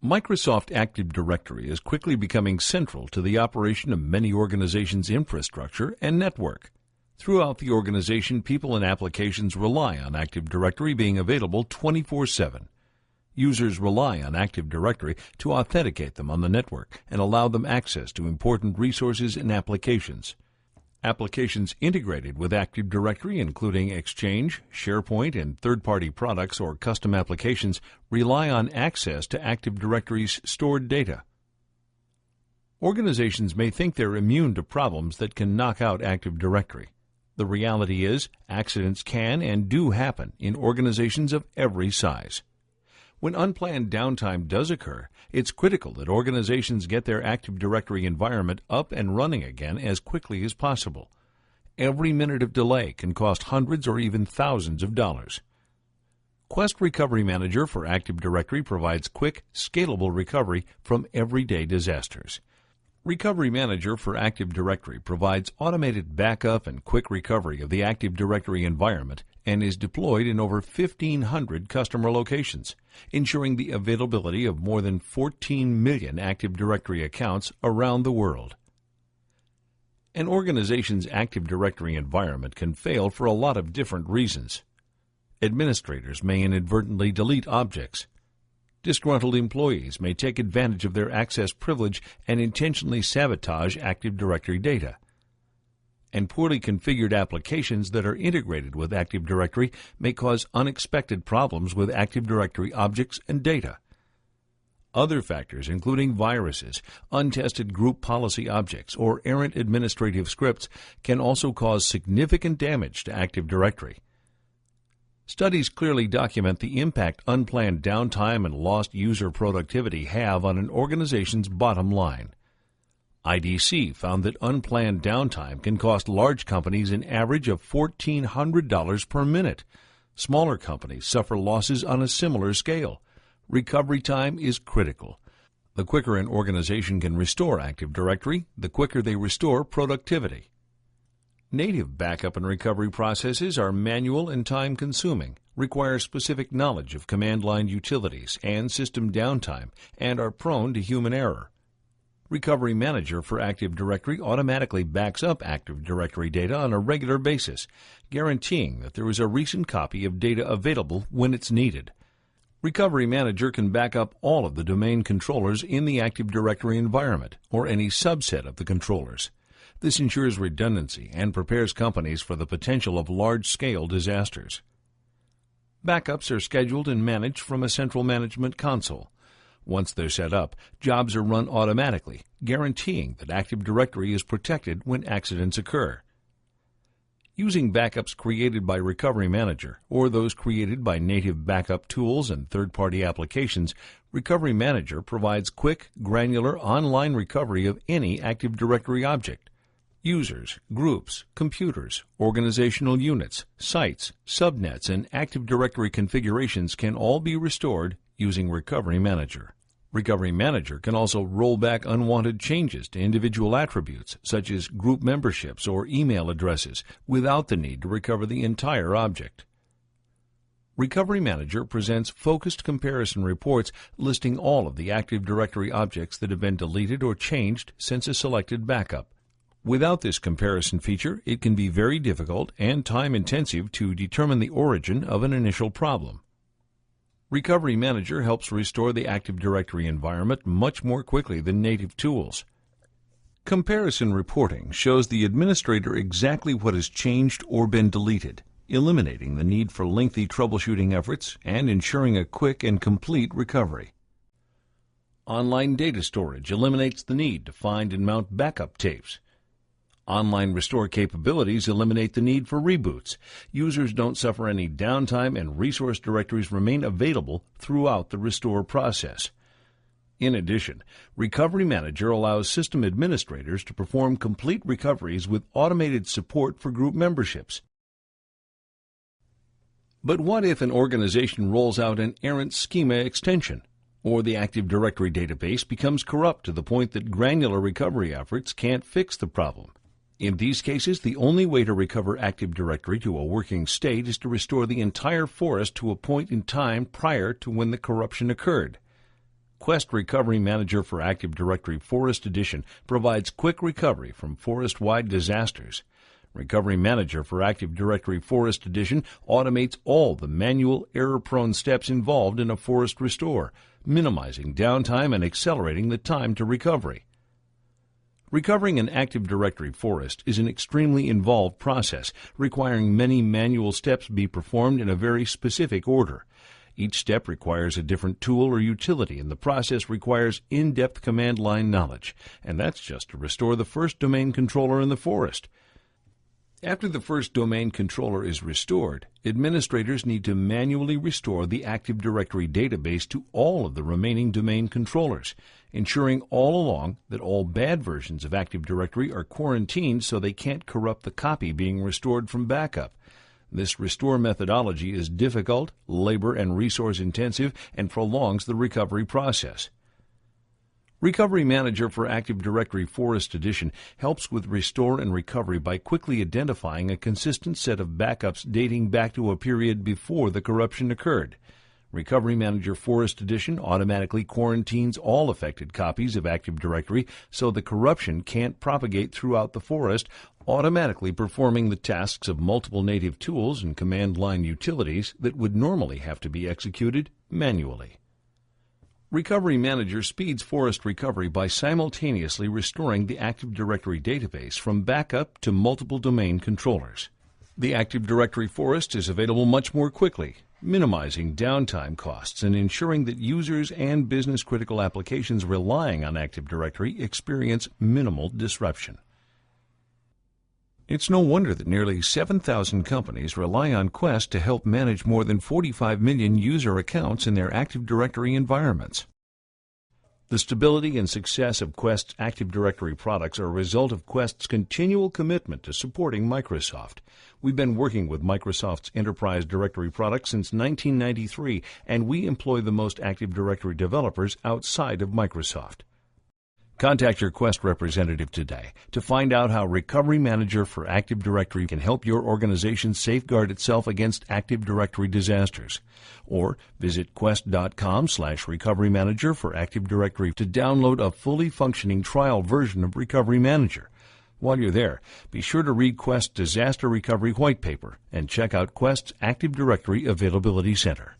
Microsoft Active Directory is quickly becoming central to the operation of many organizations' infrastructure and network. Throughout the organization, people and applications rely on Active Directory being available 24/7. Users rely on Active Directory to authenticate them on the network and allow them access to important resources and applications. Applications integrated with Active Directory, including Exchange, SharePoint, and third-party products or custom applications, rely on access to Active Directory's stored data. Organizations may think they're immune to problems that can knock out Active Directory. The reality is, accidents can and do happen in organizations of every size. When unplanned downtime does occur, it's critical that organizations get their Active Directory environment up and running again as quickly as possible. Every minute of delay can cost hundreds or even thousands of dollars. Quest Recovery Manager for Active Directory provides quick, scalable recovery from everyday disasters. Recovery Manager for Active Directory provides automated backup and quick recovery of the Active Directory environment and is deployed in over 1,500 customer locations, ensuring the availability of more than 14 million Active Directory accounts around the world. An organization's Active Directory environment can fail for a lot of different reasons. Administrators may inadvertently delete objects. Disgruntled employees may take advantage of their access privilege and intentionally sabotage Active Directory data. And poorly configured applications that are integrated with Active Directory may cause unexpected problems with Active Directory objects and data. Other factors, including viruses, untested group policy objects, or errant administrative scripts, can also cause significant damage to Active Directory. Studies clearly document the impact unplanned downtime and lost user productivity have on an organization's bottom line. IDC found that unplanned downtime can cost large companies an average of $1,400 per minute. Smaller companies suffer losses on a similar scale. Recovery time is critical. The quicker an organization can restore Active Directory, the quicker they restore productivity. Native backup and recovery processes are manual and time-consuming, require specific knowledge of command line utilities and system downtime, and are prone to human error. Recovery Manager for Active Directory automatically backs up Active Directory data on a regular basis, guaranteeing that there is a recent copy of data available when it's needed. Recovery Manager can back up all of the domain controllers in the Active Directory environment, or any subset of the controllers. This ensures redundancy and prepares companies for the potential of large-scale disasters. Backups are scheduled and managed from a central management console. Once they're set up, jobs are run automatically, guaranteeing that Active Directory is protected when accidents occur. Using backups created by Recovery Manager or those created by native backup tools and third-party applications, Recovery Manager provides quick, granular online recovery of any Active Directory object. Users, groups, computers, organizational units, sites, subnets, and Active Directory configurations can all be restored using Recovery Manager. Recovery Manager can also roll back unwanted changes to individual attributes, such as group memberships or email addresses, without the need to recover the entire object. Recovery Manager presents focused comparison reports listing all of the Active Directory objects that have been deleted or changed since a selected backup. Without this comparison feature, it can be very difficult and time-intensive to determine the origin of an initial problem. Recovery Manager helps restore the Active Directory environment much more quickly than native tools. Comparison reporting shows the administrator exactly what has changed or been deleted, eliminating the need for lengthy troubleshooting efforts and ensuring a quick and complete recovery. Online data storage eliminates the need to find and mount backup tapes. Online restore capabilities eliminate the need for reboots. Users don't suffer any downtime and resource directories remain available throughout the restore process. In addition, Recovery Manager allows system administrators to perform complete recoveries with automated support for group memberships. But what if an organization rolls out an errant schema extension, or the Active Directory database becomes corrupt to the point that granular recovery efforts can't fix the problem? In these cases, the only way to recover Active Directory to a working state is to restore the entire forest to a point in time prior to when the corruption occurred. Quest Recovery Manager for Active Directory Forest Edition provides quick recovery from forest-wide disasters. Recovery Manager for Active Directory Forest Edition automates all the manual, error-prone steps involved in a forest restore, minimizing downtime and accelerating the time to recovery. Recovering an Active Directory forest is an extremely involved process, requiring many manual steps be performed in a very specific order. Each step requires a different tool or utility, and the process requires in-depth command line knowledge, and that's just to restore the first domain controller in the forest. After the first domain controller is restored, administrators need to manually restore the Active Directory database to all of the remaining domain controllers, ensuring all along that all bad versions of Active Directory are quarantined so they can't corrupt the copy being restored from backup. This restore methodology is difficult, labor and resource intensive, and prolongs the recovery process. Recovery Manager for Active Directory Forest Edition helps with restore and recovery by quickly identifying a consistent set of backups dating back to a period before the corruption occurred. Recovery Manager Forest Edition automatically quarantines all affected copies of Active Directory so the corruption can't propagate throughout the forest, automatically performing the tasks of multiple native tools and command line utilities that would normally have to be executed manually. Recovery Manager speeds forest recovery by simultaneously restoring the Active Directory database from backup to multiple domain controllers. The Active Directory forest is available much more quickly, minimizing downtime costs and ensuring that users and business-critical applications relying on Active Directory experience minimal disruption. It's no wonder that nearly 7,000 companies rely on Quest to help manage more than 45 million user accounts in their Active Directory environments. The stability and success of Quest's Active Directory products are a result of Quest's continual commitment to supporting Microsoft. We've been working with Microsoft's Enterprise Directory products since 1993, and we employ the most Active Directory developers outside of Microsoft. Contact your Quest representative today to find out how Recovery Manager for Active Directory can help your organization safeguard itself against Active Directory disasters. Or visit quest.com/Recovery Manager for Active Directory to download a fully functioning trial version of Recovery Manager. While you're there, be sure to read Quest's Disaster Recovery White Paper and check out Quest's Active Directory Availability Center.